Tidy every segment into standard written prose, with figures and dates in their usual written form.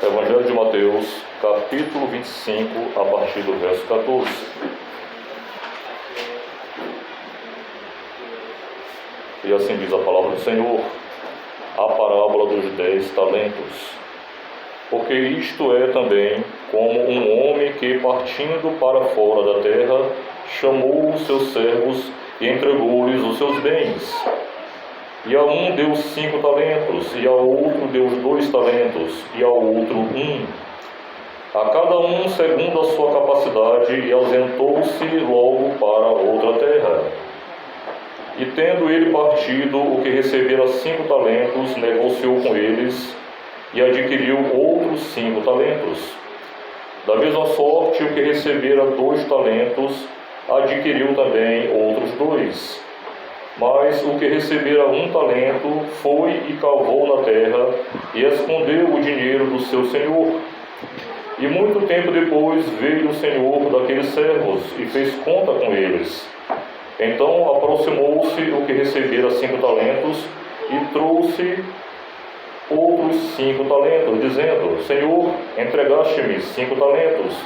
Evangelho de Mateus, capítulo 25, a partir do verso 14. E assim diz a palavra do Senhor, a parábola dos 10 talentos. Porque isto é também como um homem que, partindo para fora da terra, chamou os seus servos e entregou-lhes os seus bens. E a um deu 5 talentos, e a outro deu 2 talentos, e a outro 1. A cada um segundo a sua capacidade, e ausentou-se logo para outra terra. E tendo ele partido, o que recebera 5 talentos, negociou com eles, e adquiriu outros 5 talentos. Da mesma sorte, o que recebera 2 talentos, adquiriu também outros 2. Mas o que recebera 1 talento foi e cavou na terra e escondeu o dinheiro do seu senhor. E muito tempo depois veio o senhor daqueles servos e fez conta com eles. Então aproximou-se o que recebera 5 talentos e trouxe outros 5 talentos, dizendo: Senhor, entregaste-me 5 talentos,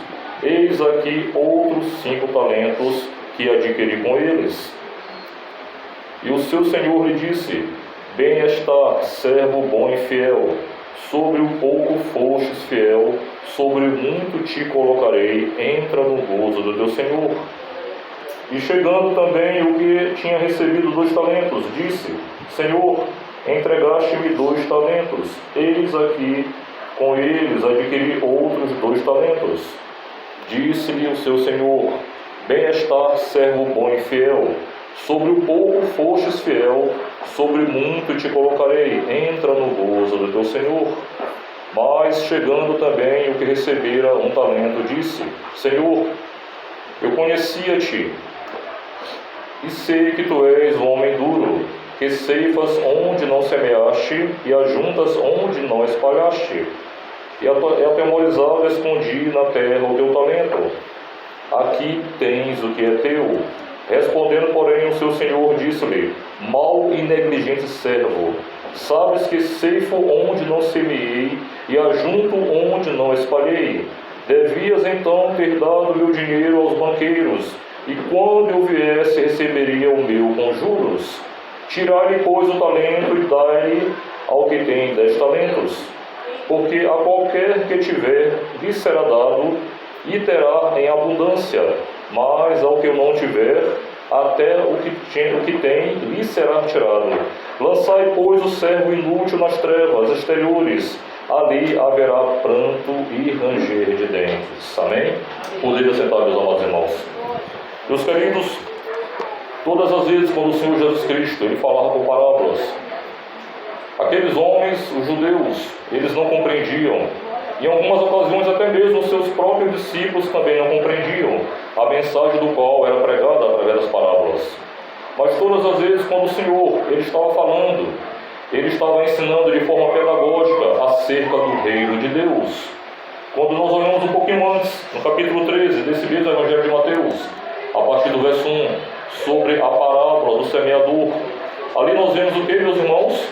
eis aqui outros 5 talentos que adquiri com eles. E o seu senhor lhe disse: Bem está, servo bom e fiel, sobre o pouco fostes fiel, sobre o muito te colocarei, entra no gozo do teu senhor. E chegando também o que tinha recebido 2 talentos, disse: Senhor, entregaste-me 2 talentos, eis aqui, com eles adquiri outros 2 talentos. Disse-lhe o seu senhor: Bem está, servo bom e fiel, sobre o pouco fostes fiel, sobre muito te colocarei, entra no gozo do teu senhor. Mas chegando também o que recebera 1 talento, disse: Senhor, eu conhecia-te, e sei que tu és um homem duro, que ceifas onde não semeaste, e ajuntas onde não espalhaste. E atemorizado escondi na terra o teu talento. Aqui tens o que é teu. Respondendo, porém, o seu senhor disse-lhe: Mau e negligente servo, sabes que ceifo onde não semeei, e ajunto onde não espalhei. Devias então ter dado meu dinheiro aos banqueiros, e quando eu viesse receberia o meu com juros. Tirai-lhe, pois, o talento e dai-lhe ao que tem 10 talentos. Porque a qualquer que tiver, lhe será dado, e terá em abundância. Mas ao que eu não tiver, até o que tem, lhe será tirado. Lançai, pois, o servo inútil nas trevas exteriores. Ali haverá pranto e ranger de dentes. Amém? Poderia sentar, meus amados irmãos. Meus queridos, todas as vezes quando o Senhor Jesus Cristo ele falava por parábolas, aqueles homens, os judeus, eles não compreendiam. Em algumas ocasiões até mesmo os seus próprios discípulos também não compreendiam a mensagem do qual era pregada através das parábolas. Mas todas as vezes quando o Senhor ele estava falando, ele estava ensinando de forma pedagógica acerca do reino de Deus. Quando nós olhamos um pouquinho antes, no capítulo 13 desse mesmo Evangelho de Mateus, a partir do verso 1, sobre a parábola do semeador, ali nós vemos o que, meus irmãos?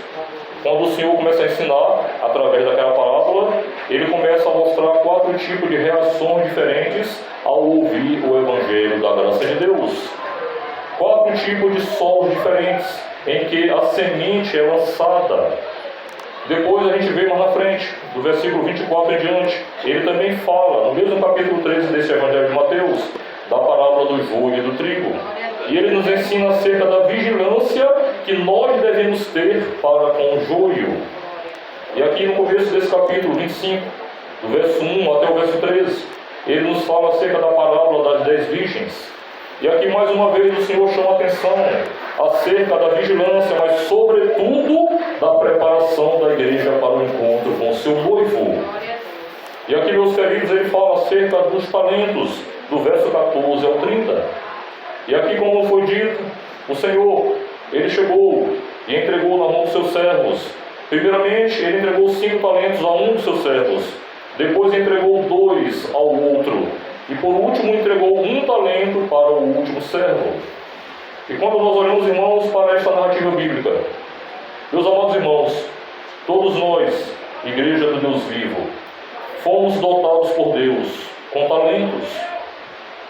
Quando o Senhor começa a ensinar, através daquela parábola, ele começa a mostrar 4 tipos de reações diferentes ao ouvir o Evangelho da graça de Deus. 4 tipos de solos diferentes, em que a semente é lançada. Depois a gente vê mais na frente, do versículo 24 em diante, ele também fala, no mesmo capítulo 13 desse Evangelho de Mateus, da parábola do joio e do trigo. E ele nos ensina acerca da vigilância que nós devemos ter para com o joio. E aqui no começo desse capítulo 25, do verso 1 até o verso 13, ele nos fala acerca da parábola das 10 virgens. E aqui mais uma vez o Senhor chama a atenção acerca da vigilância, mas sobretudo da preparação da igreja para o encontro com o seu noivo. E aqui, meus queridos, ele fala acerca dos talentos, do verso 14 ao 30. E aqui, como foi dito, o Senhor, ele chegou e entregou na mão dos seus servos. Primeiramente, ele entregou 5 talentos a um dos seus servos. Depois entregou 2 ao outro. E por último, entregou 1 talento para o último servo. E quando nós olhamos, irmãos, para esta narrativa bíblica, meus amados irmãos, Todos nós, Igreja do Deus vivo, fomos dotados por Deus com talentos,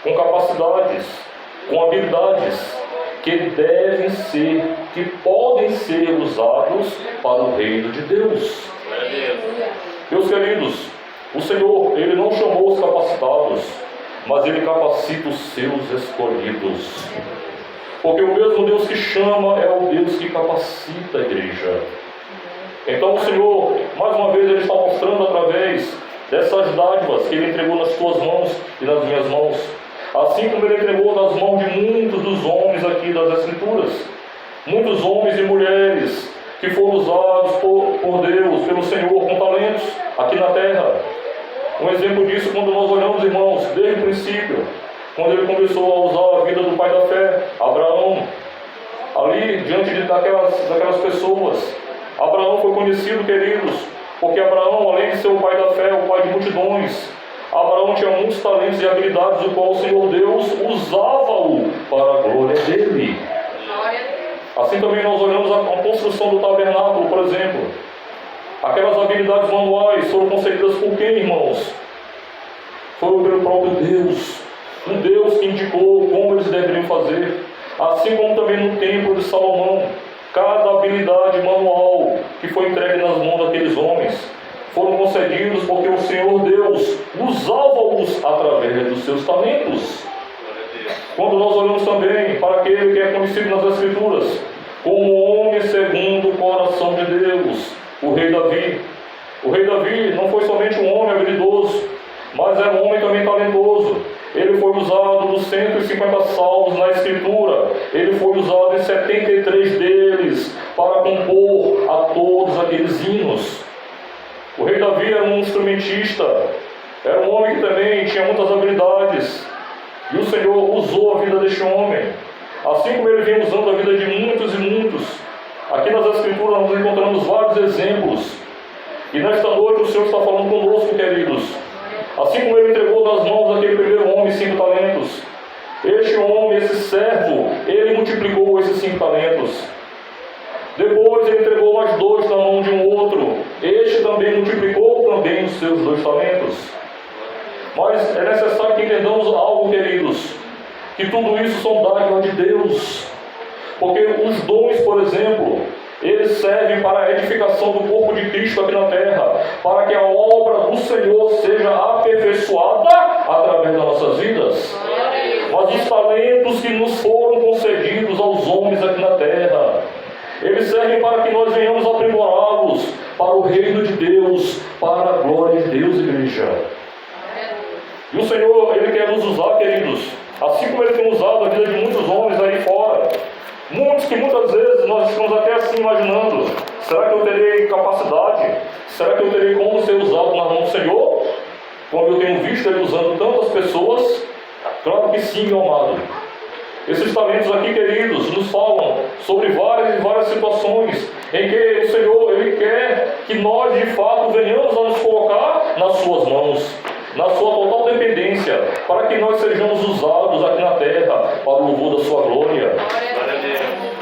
com capacidades, com habilidades que podem ser usados para o reino de Deus. Meus queridos, o Senhor, Ele não chamou os capacitados, mas Ele capacita os seus escolhidos. Porque o mesmo Deus que chama é o Deus que capacita a igreja. Então o Senhor, mais uma vez, Ele está mostrando através dessas dádivas que Ele entregou nas tuas mãos e nas minhas mãos, assim como Ele entregou nas mãos de muitos dos homens aqui das Escrituras, muitos homens e mulheres que foram usados por Deus, pelo Senhor, com talentos aqui na terra. Um exemplo disso, quando nós olhamos, irmãos, desde o princípio, quando Ele começou a usar a vida do pai da fé, Abraão, ali diante daquelas pessoas. Abraão foi conhecido, queridos, porque Abraão, além de ser o pai da fé, o pai de multidões, Abraão tinha muitos talentos e habilidades, do qual o Senhor Deus usava-o para a glória dele. Assim também nós olhamos a construção do tabernáculo, por exemplo. Aquelas habilidades manuais foram concedidas por quem, irmãos? Foi pelo próprio Deus. Um Deus que indicou como eles deveriam fazer. Assim como também no templo de Salomão, cada habilidade manual que foi entregue nas mãos daqueles homens foram concedidos porque o Senhor Deus usava-os através dos seus talentos. Quando nós olhamos também para aquele que é conhecido nas Escrituras como homem segundo o coração de Deus, o rei Davi. O rei Davi não foi somente um homem habilidoso, mas era um homem também talentoso. Ele foi usado nos 150 salmos na Escritura. Ele foi usado em 73 deles para compor a todos aqueles hinos. O rei Davi era um instrumentista, era um homem que também tinha muitas habilidades. E o Senhor usou a vida deste homem, assim como Ele vem usando a vida de muitos e muitos. Aqui nas Escrituras nós encontramos vários exemplos. E nesta noite o Senhor está falando conosco, queridos. Assim como Ele entregou nas mãos daquele primeiro homem 5 talentos, este homem, esse servo, ele multiplicou esses 5 talentos. Depois Ele entregou mais 2 na mão de um outro. Este também multiplicou também os seus 2 talentos. Mas é necessário que entendamos algo, queridos, que tudo isso são dádivas de Deus. Porque os dons, por exemplo, eles servem para a edificação do corpo de Cristo aqui na terra, para que a obra do Senhor seja aperfeiçoada através das nossas vidas. Mas os talentos que nos foram concedidos aos homens aqui na terra, eles servem para que nós venhamos aprimorá-los para o reino de Deus, para a glória de Deus, igreja. E o Senhor, Ele quer nos usar, queridos, assim como Ele tem usado a vida de muitos homens aí fora. Muitos que muitas vezes nós estamos até assim imaginando: será que eu terei capacidade? Será que eu terei como ser usado na mão do Senhor? Como eu tenho visto Ele usando tantas pessoas? Claro que sim, meu amado. Esses talentos aqui, queridos, nos falam sobre várias e várias situações em que o Senhor, Ele quer que nós de fato venhamos a nos colocar nas suas mãos, na sua total dependência, para que nós sejamos usados aqui na terra para o louvor da sua glória.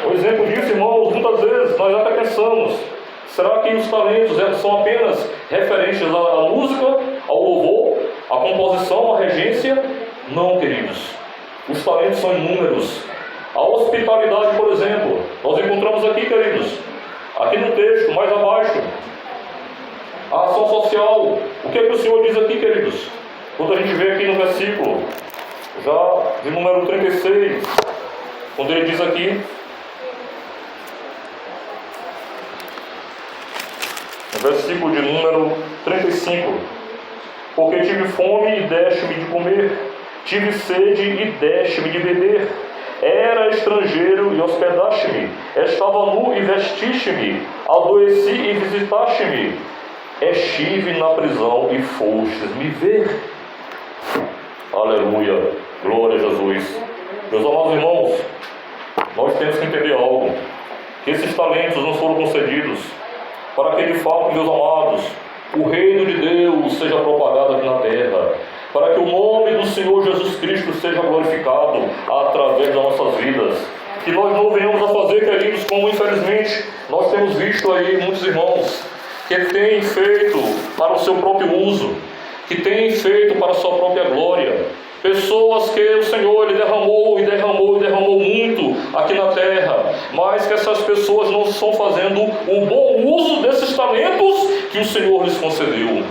Um exemplo disso, irmãos, muitas vezes nós até pensamos: será que os talentos são apenas referentes à música, ao louvor, à composição, à regência? Não, queridos. Os talentos são inúmeros. A hospitalidade, por exemplo, nós encontramos aqui, queridos, aqui no texto, mais abaixo. A ação social. O que é que o Senhor diz aqui, queridos? Quando a gente vê aqui no versículo, já de número 36, quando Ele diz aqui, no versículo de número 35: porque tive fome e deste-me de comer, tive sede e deste-me de beber, era estrangeiro e hospedaste-me, estava nu e vestiste-me, adoeci e visitaste-me, estive na prisão e fostes me ver. Aleluia, glória a Jesus. Meus amados irmãos, nós temos que entender algo, que esses talentos nos foram concedidos para que de fato, meus amados, o reino de Deus seja propagado aqui na terra, para que o nome do Senhor Jesus Cristo seja glorificado através das nossas vidas. Que nós não venhamos a fazer, queridos, como infelizmente nós temos visto aí muitos irmãos que tem feito para o seu próprio uso, que tem feito para a sua própria glória. Pessoas que o Senhor ele derramou muito aqui na terra, mas que essas pessoas não estão fazendo um bom uso desses talentos que o Senhor lhes concedeu.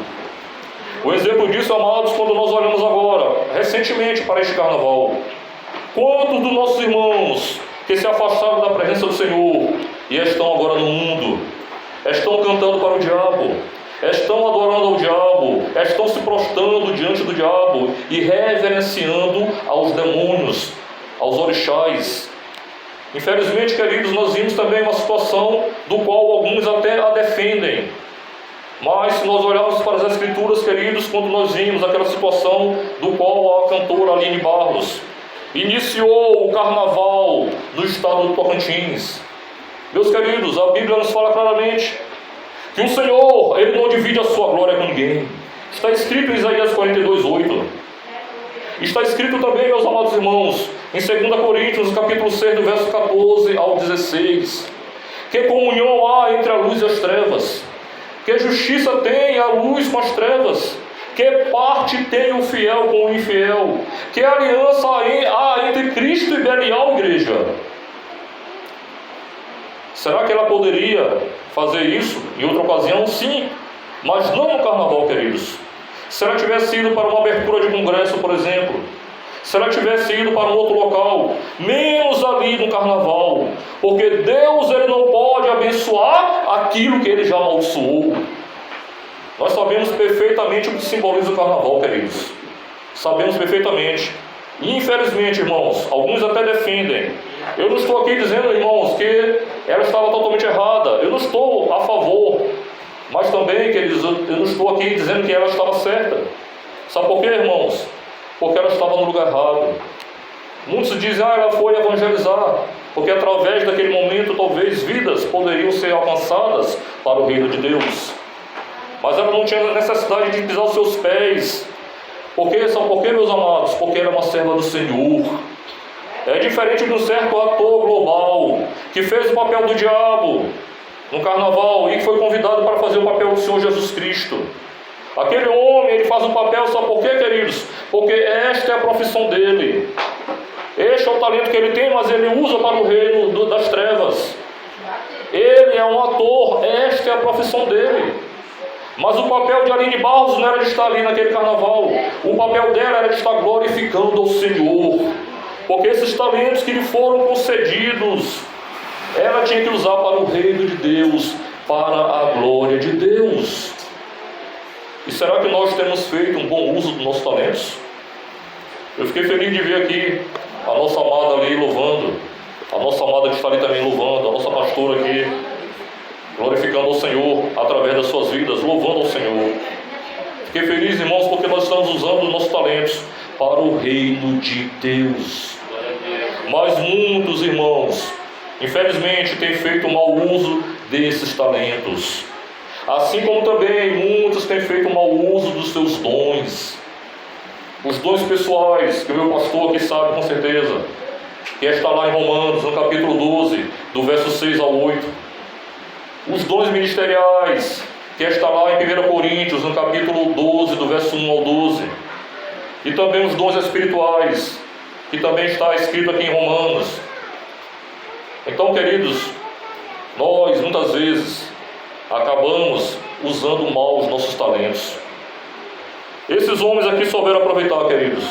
O exemplo disso, amados, quando nós olhamos agora, recentemente para este carnaval, quantos dos nossos irmãos que se afastaram da presença do Senhor e estão agora no mundo, estão cantando para o diabo, estão adorando ao diabo, estão se prostrando diante do diabo e reverenciando aos demônios, aos orixás. Infelizmente, queridos, nós vimos também uma situação do qual alguns até a defendem. Mas se nós olharmos para as Escrituras, queridos, quando nós vimos aquela situação do qual a cantora Aline Barros iniciou o carnaval no estado do Tocantins. Meus queridos, a Bíblia nos fala claramente que o Senhor, Ele não divide a sua glória com ninguém. Está escrito em Isaías 42:8. Está escrito também, meus amados irmãos, em 2 Coríntios, capítulo 6, do verso 14 ao 16. Que comunhão há entre a luz e as trevas? Que justiça tem a luz com as trevas? Que parte tem o fiel com o infiel? Que aliança há entre Cristo e Belial, igreja? Será que ela poderia fazer isso em outra ocasião? Sim, mas não no carnaval, queridos. Se ela tivesse ido para uma abertura de congresso, por exemplo, se ela tivesse ido para um outro local, menos ali no carnaval, porque Deus ele não pode abençoar aquilo que Ele já amaldiçoou. Nós sabemos perfeitamente o que simboliza o carnaval, queridos. Sabemos perfeitamente. E infelizmente, irmãos, alguns até defendem. Eu não estou aqui dizendo, irmãos, que ela estava totalmente errada. Eu não estou a favor. Mas também, queridos, eu não estou aqui dizendo que ela estava certa. Sabe por quê, irmãos? Porque ela estava no lugar errado. Muitos dizem, ela foi evangelizar, porque através daquele momento, talvez, vidas poderiam ser alcançadas para o reino de Deus. Mas ela não tinha necessidade de pisar os seus pés. Por quê? Sabe por quê, meus amados? Porque ela é uma serva do Senhor. É diferente de um certo ator global, que fez o papel do diabo no carnaval e que foi convidado para fazer o papel do Senhor Jesus Cristo. Aquele homem, ele faz um papel, sabe por quê, queridos? Porque esta é a profissão dele. Este é o talento que ele tem, mas ele usa para o reino das trevas. Ele é um ator, esta é a profissão dele. Mas o papel de Aline Barros não era de estar ali naquele carnaval. O papel dela era de estar glorificando ao Senhor. Porque esses talentos que lhe foram concedidos, ela tinha que usar para o reino de Deus, para a glória de Deus. E será que nós temos feito um bom uso dos nossos talentos? Eu fiquei feliz de ver aqui a nossa amada ali louvando, a nossa amada que está ali também louvando, a nossa pastora aqui, glorificando ao Senhor através das suas vidas, louvando ao Senhor. Fiquei feliz, irmãos, porque nós estamos usando os nossos talentos para o reino de Deus. Mas muitos irmãos, infelizmente, têm feito mau uso desses talentos. Assim como também muitos têm feito mau uso dos seus dons. Os dons pessoais, que o meu pastor aqui sabe com certeza, que está lá em Romanos, no capítulo 12, do verso 6 ao 8. Os dons ministeriais, que está lá em 1 Coríntios, no capítulo 12, do verso 1 ao 12. E também os dons espirituais, que também está escrito aqui em Romanos. Então, queridos, nós muitas vezes acabamos usando mal os nossos talentos. Esses homens aqui souberam aproveitar, queridos,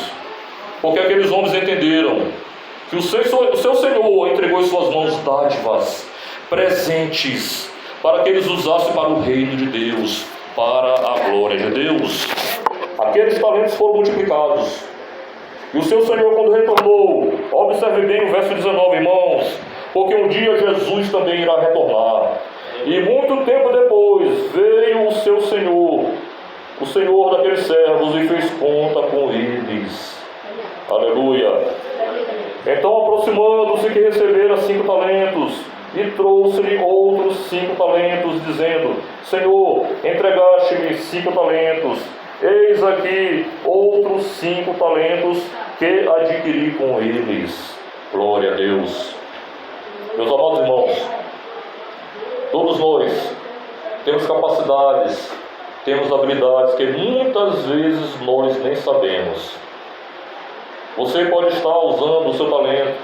porque aqueles homens entenderam que o seu Senhor entregou em suas mãos dádivas, presentes, para que eles usassem para o reino de Deus, para a glória de Deus. Aqueles talentos foram multiplicados. E o seu Senhor, quando retornou, observe bem o verso 19, irmãos, porque um dia Jesus também irá retornar. E muito tempo depois veio o seu Senhor, o Senhor daqueles servos, e fez conta com eles. Aleluia. Então, aproximando-se, que recebera 5 talentos, e trouxe-lhe outros 5 talentos, dizendo: Senhor, entregaste-me 5 talentos, eis aqui outros 5 talentos que adquiri com eles. Glória a Deus. Meus amados irmãos, todos nós temos capacidades, temos habilidades que muitas vezes nós nem sabemos. Você pode estar usando o seu talento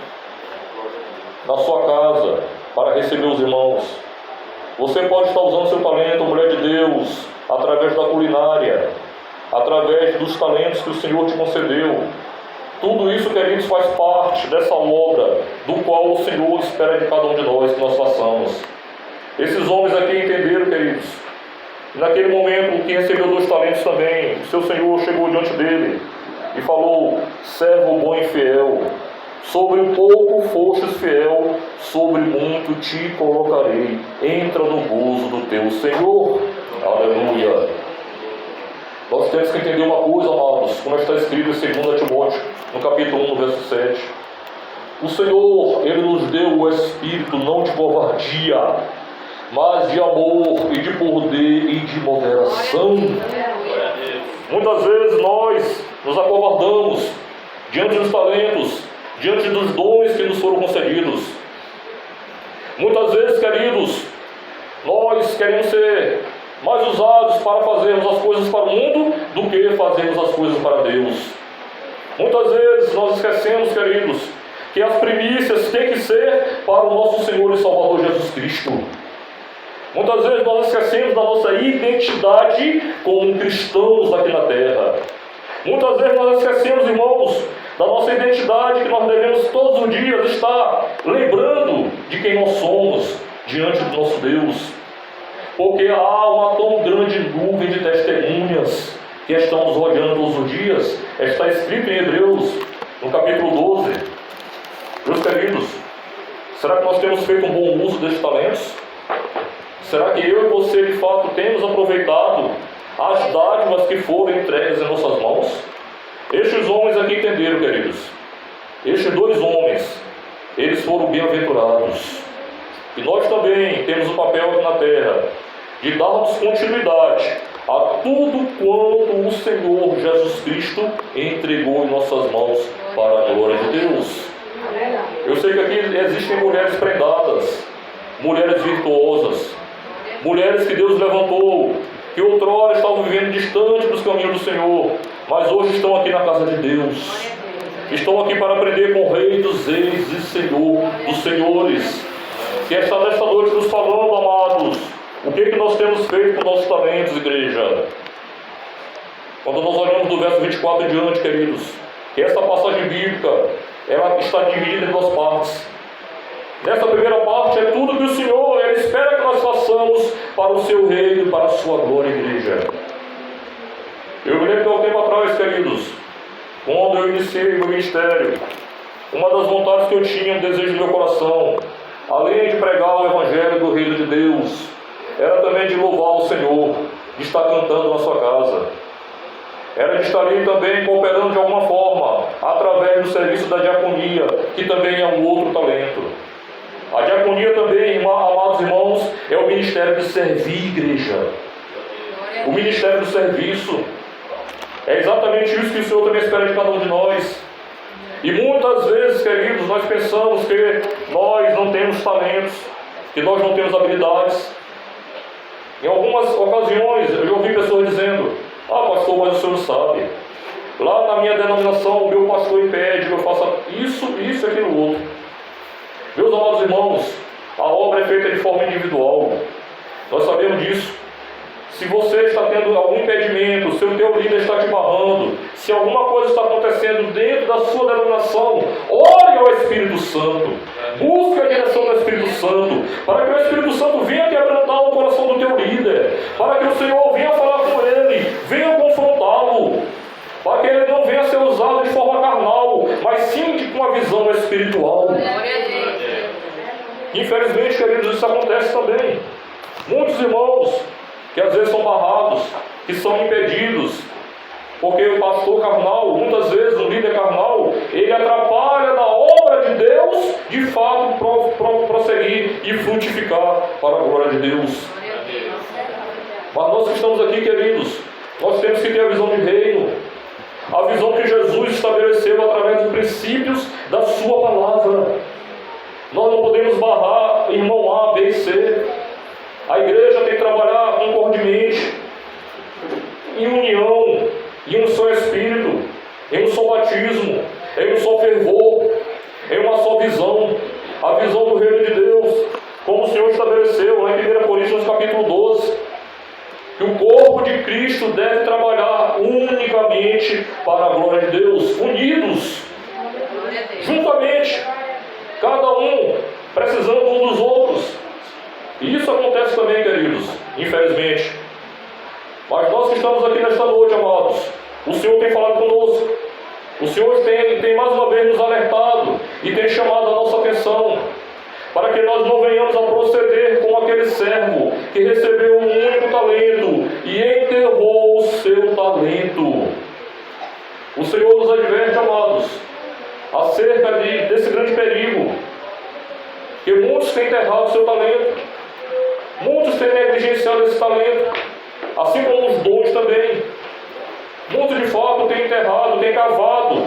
na sua casa para receber os irmãos. Você pode estar usando o seu talento, mulher de Deus, através da culinária, através dos talentos que o Senhor te concedeu. Tudo isso, queridos, faz parte dessa obra do qual o Senhor espera de cada um de nós que nós façamos. Esses homens aqui entenderam, queridos. Naquele momento, o que recebeu 2 talentos também, o seu Senhor chegou diante dele e falou: servo bom e fiel, sobre um pouco fostes fiel, sobre muito te colocarei. Entra no gozo do teu Senhor. Aleluia. Nós temos que entender uma coisa, amados, como está escrito em 2 Timóteo, no capítulo 1, no verso 7. O Senhor, Ele nos deu o Espírito não de covardia, mas de amor e de poder e de moderação. Muitas vezes nós nos acovardamos diante dos talentos, diante dos dons que nos foram concedidos. Muitas vezes, queridos, nós queremos ser mais usados para fazermos as coisas para o mundo do que fazermos as coisas para Deus. Muitas vezes nós esquecemos, queridos, que as primícias têm que ser para o nosso Senhor e Salvador Jesus Cristo. Muitas vezes nós esquecemos da nossa identidade como cristãos aqui na terra. Muitas vezes nós esquecemos, irmãos, da nossa identidade, que nós devemos todos os dias estar lembrando de quem nós somos diante do nosso Deus. Porque há uma tão grande nuvem de testemunhas que estão nos rodeando todos os dias. Está escrito em Hebreus, no capítulo 12. Meus queridos, será que nós temos feito um bom uso desses talentos? Será que eu e você, de fato, temos aproveitado as dádivas que foram entregues em nossas mãos? Estes homens aqui entenderam, queridos. Estes 2 homens, eles foram bem-aventurados. E nós também temos o papel aqui na terra de darmos continuidade a tudo quanto o Senhor Jesus Cristo entregou em nossas mãos para a glória de Deus. Eu sei que aqui existem mulheres prendadas, mulheres virtuosas, mulheres que Deus levantou, que outrora estavam vivendo distante dos caminhos do Senhor, mas hoje estão aqui na casa de Deus. Estão aqui para aprender com o Rei dos Reis e Senhor dos Senhores, que está nesta noite nos falando, amados, o que nós temos feito com nossos talentos, igreja. Quando nós olhamos do verso 24 em diante, queridos, que essa passagem bíblica, ela está dividida em 2 partes. Nessa primeira parte é tudo que o Senhor Ele espera que nós façamos para o seu reino e para a sua glória, igreja. Eu me lembro de um tempo atrás, queridos, quando eu iniciei o meu ministério, uma das vontades que eu tinha, um desejo do meu coração, além de pregar o Evangelho do Reino de Deus, era também de louvar o Senhor, de estar cantando na sua casa. Era de estar ali também cooperando de alguma forma, através do serviço da diaconia, que também é um outro talento. A diaconia também, amados irmãos, é o ministério de servir, igreja. O ministério do serviço. É exatamente isso que o Senhor também espera de cada um de nós. E muitas vezes, queridos, nós pensamos que nós não temos talentos, que nós não temos habilidades. Em algumas ocasiões, eu já ouvi pessoas dizendo: pastor, mas o senhor não sabe. Lá na minha denominação, o meu pastor impede que eu faça isso e aquilo outro. Meus amados irmãos, a obra é feita de forma individual. Nós sabemos disso. Se você está tendo algum impedimento, se o teu líder está te barrando, se alguma coisa está acontecendo dentro da sua denominação, ore ao Espírito Santo. Busque a direção do Espírito Santo, para que o Espírito Santo venha quebrantar o coração do teu líder, para que o Senhor venha falar com ele, venha confrontá-lo, para que ele não venha ser usado de forma carnal, mas sim com uma visão espiritual. Infelizmente, queridos, isso acontece também. Muitos irmãos que às vezes são barrados, que são impedidos, porque o pastor carnal, muitas vezes o líder carnal, ele atrapalha na obra de Deus, de fato, prosseguir e frutificar para a glória de Deus. Mas nós que estamos aqui, queridos, nós temos que ter a visão de reino, a visão que Jesus estabeleceu através dos princípios da sua palavra. Nós não podemos barrar irmão A, B e C. A igreja tem que trabalhar concordemente, em união, em um só Espírito, em um só batismo, em um só fervor, em uma só visão, a visão do reino de Deus, como o Senhor estabeleceu lá em 1 Coríntios capítulo 12, que o corpo de Cristo deve trabalhar unicamente para a glória de Deus, unidos, juntamente, cada um precisando um dos outros. E isso acontece também, queridos, infelizmente. Mas nós que estamos aqui nesta noite, amados, o Senhor tem falado conosco. O Senhor tem mais uma vez nos alertado e tem chamado a nossa atenção para que nós não venhamos a proceder como aquele servo que recebeu um único talento e enterrou o seu talento. O Senhor nos adverte, amados, acerca desse grande perigo, que muitos têm enterrado o seu talento, muitos têm negligenciado esse talento, assim como os dons também. Muitos de fato têm enterrado, têm cavado,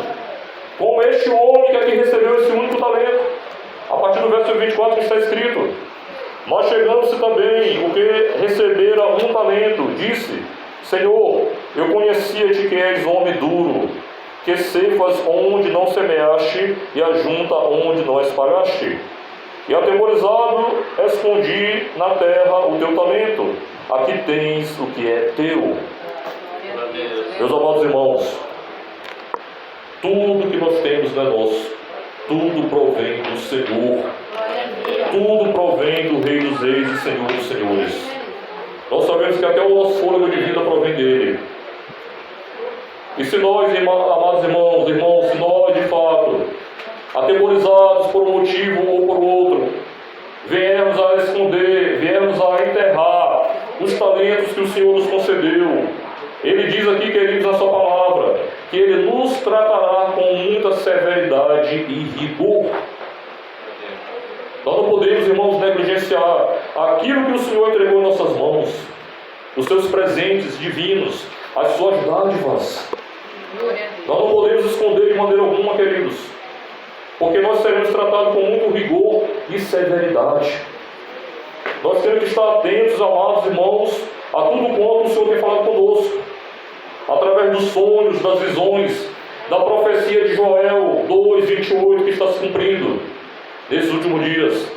como este homem que aqui recebeu esse único talento. A partir do verso 24 está escrito: mas chegando-se também o que recebera um talento, disse: Senhor, eu conhecia-te que és homem duro, que ceifas onde não semeaste e ajunta onde não espalhaste. E atemorizado, escondi na terra o teu talento. Aqui tens o que é teu. Meus amados irmãos, tudo que nós temos não é nosso. Tudo provém do Senhor. Tudo provém do Rei dos Reis e Senhor dos Senhores. Nós sabemos que até o nosso fôlego de vida provém dele. E se nós, amados irmãos, se nós de fato, atemorizados por um motivo ou por outro, viemos a esconder, viemos a enterrar os talentos que o Senhor nos concedeu, Ele diz aqui, queridos, na sua palavra, que Ele nos tratará com muita severidade e rigor. Nós não podemos, irmãos, negligenciar aquilo que o Senhor entregou em nossas mãos, os seus presentes divinos, as suas dádivas. Nós não podemos esconder de maneira alguma, queridos, porque nós seremos tratados com muito rigor e severidade. Nós temos que estar atentos, amados irmãos, a tudo quanto o Senhor tem falado conosco, através dos sonhos, das visões, da profecia de Joel 2:28 que está se cumprindo nesses últimos dias.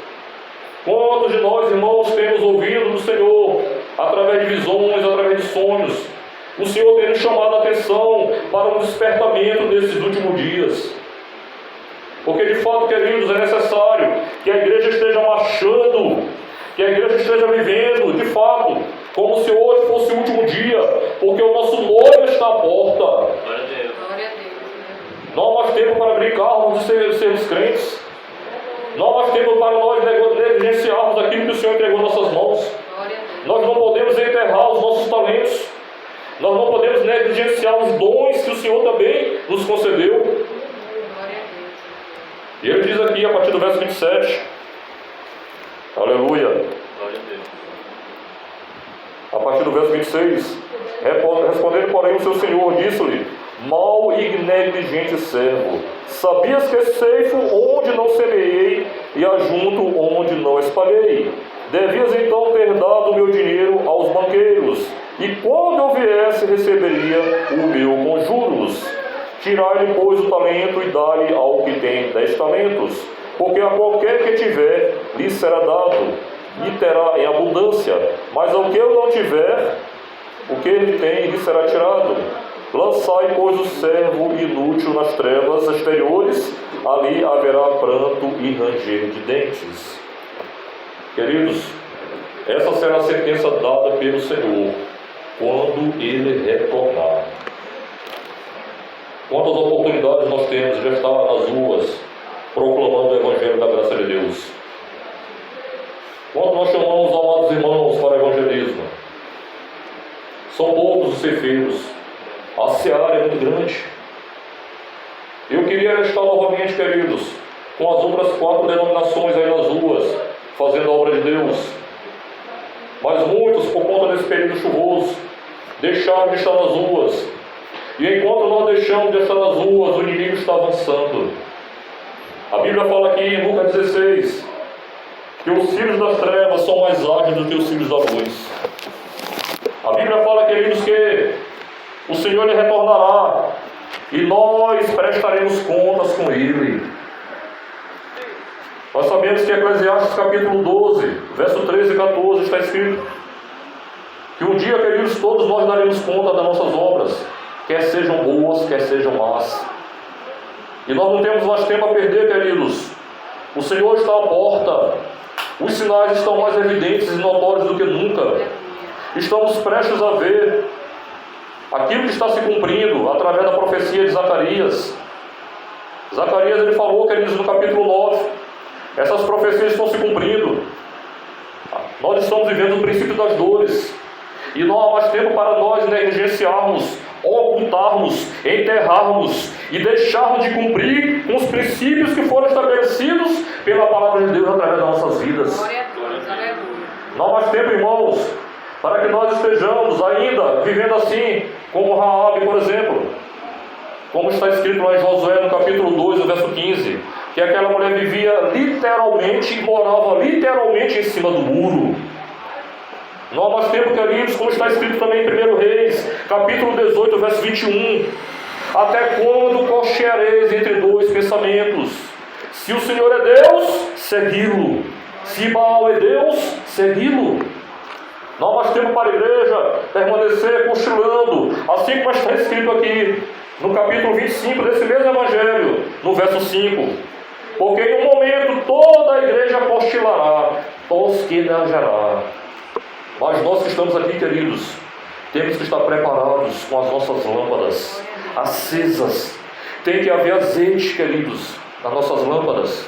Quantos de nós, irmãos, temos ouvido do Senhor através de visões, através de sonhos? O Senhor tem nos chamado a atenção para um despertamento nesses últimos dias. Porque de fato, queridos, é necessário que a igreja esteja marchando, que a igreja esteja vivendo, de fato, como se hoje fosse o último dia, porque o nosso noivo está à porta. Glória a Deus. Não há mais tempo para brincarmos de sermos crentes. Não há mais tempo para nós negligenciarmos aquilo que o Senhor entregou em nossas mãos. Nós não podemos enterrar os nossos talentos. Nós não podemos negligenciar os dons que o Senhor também nos concedeu. E Ele diz aqui, a partir do verso 27, aleluia, Glória a Deus. a partir do verso 26, respondendo, porém, o seu Senhor, disse-lhe: mau e negligente servo, sabias que ceifo onde não semeei e ajunto onde não espalhei? Devias então ter dado o meu dinheiro aos banqueiros, e quando eu viesse receberia o meu com juros. Tirai-lhe, pois, o talento e dá-lhe ao que tem 10 talentos, porque a qualquer que tiver lhe será dado, e terá em abundância, mas ao que eu não tiver, o que ele tem lhe será tirado. Lançai, pois, o servo inútil nas trevas exteriores, ali haverá pranto e ranger de dentes. Queridos, essa será a sentença dada pelo Senhor quando Ele retornar. Quantas oportunidades nós temos de estar nas ruas proclamando o Evangelho da graça de Deus? Quando nós chamamos, amados irmãos, para o evangelismo, são poucos os ceifeiros, a seara é muito grande. Eu queria estar novamente, queridos, com as outras 4 denominações aí nas ruas, fazendo a obra de Deus. Mas muitos, por conta desse período chuvoso, deixaram de estar nas ruas. E enquanto nós deixamos de estar nas ruas, o inimigo está avançando. A Bíblia fala aqui em Lucas 16, que os filhos das trevas são mais ágeis do que os filhos da luz. A Bíblia fala, queridos, que o Senhor ele retornará e nós prestaremos contas com Ele. Nós sabemos que Eclesiastes capítulo 12, verso 13 e 14 está escrito que um dia, queridos, todos nós daremos conta das nossas obras, quer sejam boas, quer sejam más. E nós não temos mais tempo a perder, queridos. O Senhor está à porta. Os sinais estão mais evidentes e notórios do que nunca. Estamos prestes a ver aquilo que está se cumprindo através da profecia de Zacarias. Zacarias ele falou, queridos, no capítulo 9, essas profecias estão se cumprindo. Nós estamos vivendo o princípio das dores. E não há mais tempo para nós negligenciarmos, ocultarmos, enterrarmos e deixarmos de cumprir com os princípios que foram estabelecidos pela palavra de Deus através das nossas vidas. Glória a Deus, aleluia. Não há mais tempo, irmãos, para que nós estejamos ainda vivendo assim, como Raabe, por exemplo, como está escrito lá em Josué no capítulo 2, no verso 15, que aquela mulher vivia literalmente e morava literalmente em cima do muro. Não há mais tempo, queridos, como está escrito também em 1 Reis, capítulo 18, verso 21. Até quando cocheareis entre dois pensamentos? Se o Senhor é Deus, segui-lo. Se Baal é Deus, segui-lo. Não há mais tempo para a igreja permanecer cochilando, assim como está escrito aqui no capítulo 25 desse mesmo evangelho, no verso 5. Porque em um momento toda a igreja cochilará, tosquenejará. Mas nós que estamos aqui, queridos, temos que estar preparados com as nossas lâmpadas acesas. Tem que haver azeite, queridos, nas nossas lâmpadas.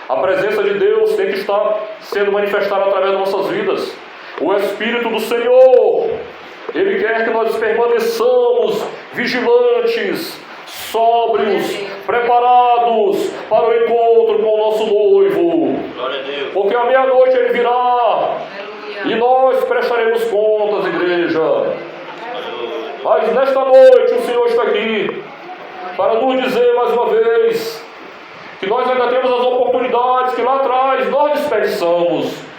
A presença de Deus tem que estar sendo manifestada através das nossas vidas. O Espírito do Senhor, Ele quer que nós permaneçamos vigilantes, sóbrios, preparados para o encontro com o nosso noivo. Glória a Deus. Porque à meia-noite Ele virá e nós prestaremos contas, igreja. Mas nesta noite o Senhor está aqui para nos dizer mais uma vez que nós ainda temos as oportunidades que lá atrás nós desperdiçamos.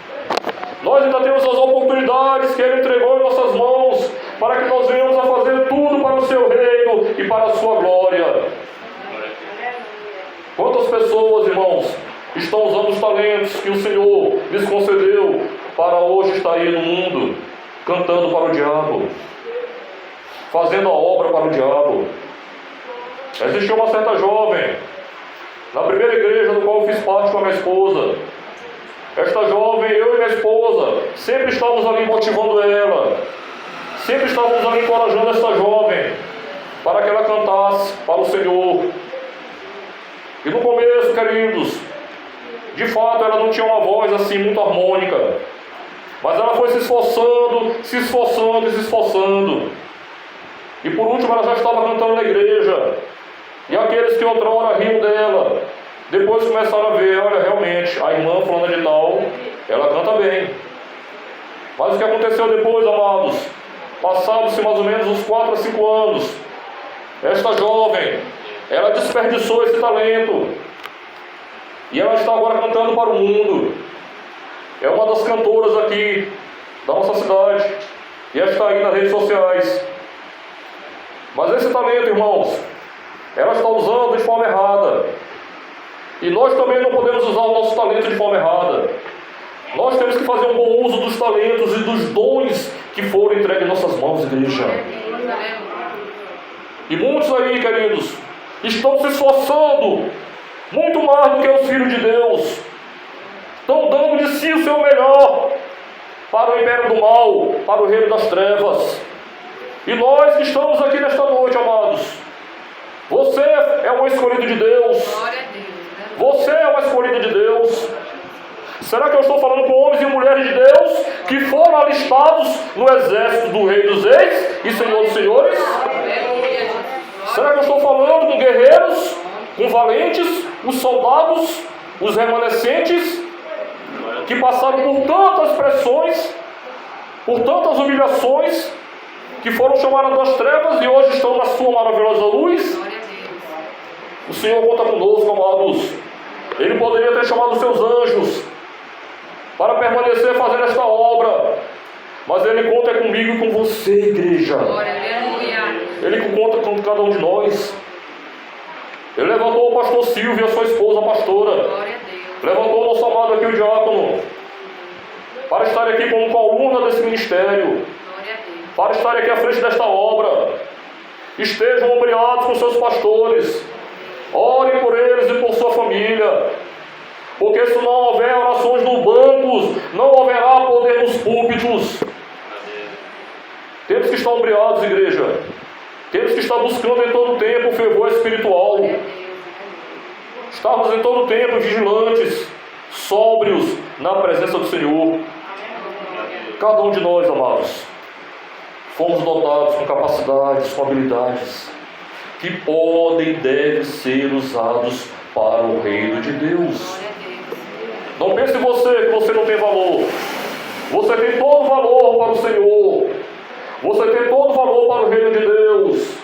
Nós ainda temos as oportunidades que Ele entregou em nossas mãos para que nós venhamos a fazer tudo para o Seu reino e para a Sua glória. Quantas pessoas, irmãos, estão usando os talentos que o Senhor lhes concedeu para hoje estar aí no mundo, cantando para o diabo, fazendo a obra para o diabo? Existiu uma certa jovem, na primeira igreja do qual eu fiz parte com a minha esposa. Esta jovem, eu e minha esposa, sempre estávamos ali motivando ela, sempre estávamos ali encorajando esta jovem, para que ela cantasse para o Senhor. E no começo, queridos, de fato ela não tinha uma voz assim muito harmônica, mas ela foi se esforçando, se esforçando e se esforçando. E por último ela já estava cantando na igreja. E aqueles que outrora riam dela, depois começaram a ver, olha, realmente, a irmã fulana de tal, ela canta bem. Mas o que aconteceu depois, amados? Passados-se mais ou menos uns 4 a 5 anos. Esta jovem, ela desperdiçou esse talento. E ela está agora cantando para o mundo. É uma das cantoras aqui da nossa cidade. E ela está aí nas redes sociais. Mas esse talento, irmãos, ela está usando de forma errada. E nós também não podemos usar o nosso talento de forma errada. Nós temos que fazer um bom uso dos talentos e dos dons que foram entregues em nossas mãos, igreja. E muitos aí, queridos, estão se esforçando muito mais do que os filhos de Deus. Estão dando de si o seu melhor para o império do mal, para o reino das trevas. E nós que estamos aqui nesta noite, amados, você é um escolhido de Deus. Você é uma escolhida de Deus. Será que eu estou falando com homens e mulheres de Deus que foram alistados no exército do Rei dos Reis e Senhor dos Senhores? Será que eu estou falando com guerreiros, com valentes, os soldados, os remanescentes, que passaram por tantas pressões, por tantas humilhações, que foram chamados das trevas e hoje estão na sua maravilhosa luz? O Senhor conta conosco, amados. Ele poderia ter chamado os seus anjos para permanecer fazendo esta obra, Mas Ele conta comigo e com você, igreja. Ele conta com cada um de nós. Ele levantou o pastor Silvio e a sua esposa, a pastora. Levantou o nosso amado aqui, o diácono, para estar aqui como coluna desse ministério, para estar aqui à frente desta obra. Estejam ombreados com seus pastores. Orem por eles e por sua família. Porque se não houver orações no bancos, não haverá poder nos púlpitos. Temos que estar ombreados, igreja. Temos que estar buscando em todo o tempo o fervor espiritual. Estarmos em todo o tempo vigilantes, sóbrios na presença do Senhor. Cada um de nós, amados, fomos dotados com capacidades, com habilidades que podem e devem ser usados para o reino de Deus. Não pense você que você não tem valor. Você tem todo valor para o Senhor. Você tem todo valor para o reino de Deus.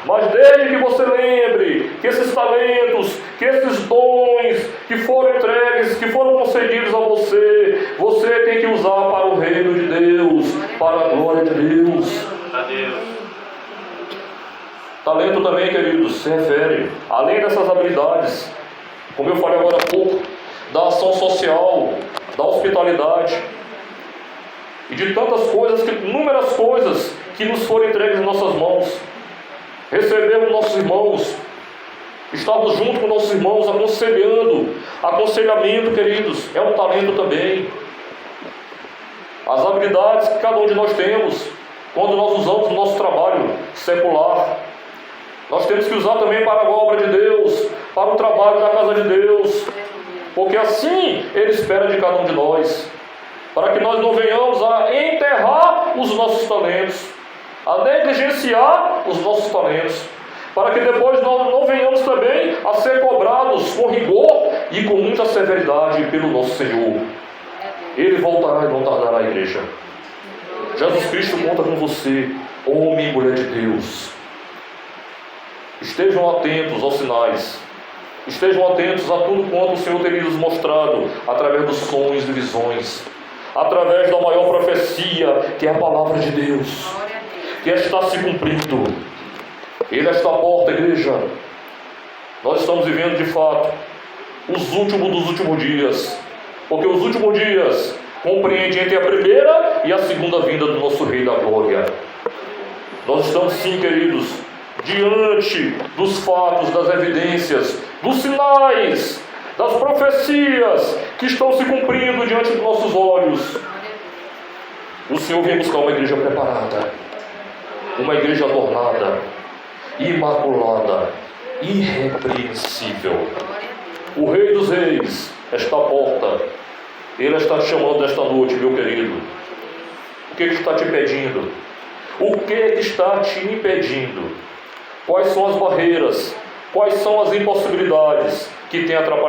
Mas desde que você lembre que esses talentos, que esses dons que foram entregues, que foram concedidos a você, você tem que usar para o reino de Deus, para a glória de Deus. Talento também, queridos, se refere, além dessas habilidades, como eu falei agora há pouco, da ação social, da hospitalidade e de tantas coisas, inúmeras coisas que nos foram entregues em nossas mãos. Recebemos nossos irmãos, estamos junto com nossos irmãos, aconselhando. Aconselhamento, queridos, é um talento também. As habilidades que cada um de nós temos, quando nós usamos no nosso trabalho secular, nós temos que usar também para a obra de Deus, para o trabalho da casa de Deus, porque assim Ele espera de cada um de nós, para que nós não venhamos a enterrar os nossos talentos, a negligenciar os nossos talentos, para que depois nós não venhamos também a ser cobrados com rigor e com muita severidade pelo nosso Senhor. Ele voltará e não tardará, a igreja. Jesus Cristo conta com você, homem e mulher de Deus. Estejam atentos aos sinais. Estejam atentos a tudo quanto o Senhor tem nos mostrado, através dos sonhos e visões, através da maior profecia, que é a palavra de Deus, que está se cumprindo. Ele é esta porta, igreja. Nós estamos vivendo de fato os últimos dos últimos dias, porque os últimos dias compreendem entre a primeira e a segunda vinda do nosso Rei da Glória. Nós estamos sim, queridos, diante dos fatos, das evidências, dos sinais, das profecias que estão se cumprindo diante dos nossos olhos. O Senhor vem buscar uma igreja preparada, uma igreja adornada, imaculada, irrepreensível. O Rei dos Reis está à porta. Ele está te chamando esta noite, meu querido. O que está te impedindo? O que está te impedindo? Quais são as barreiras? Quais são as impossibilidades que têm atrapalhado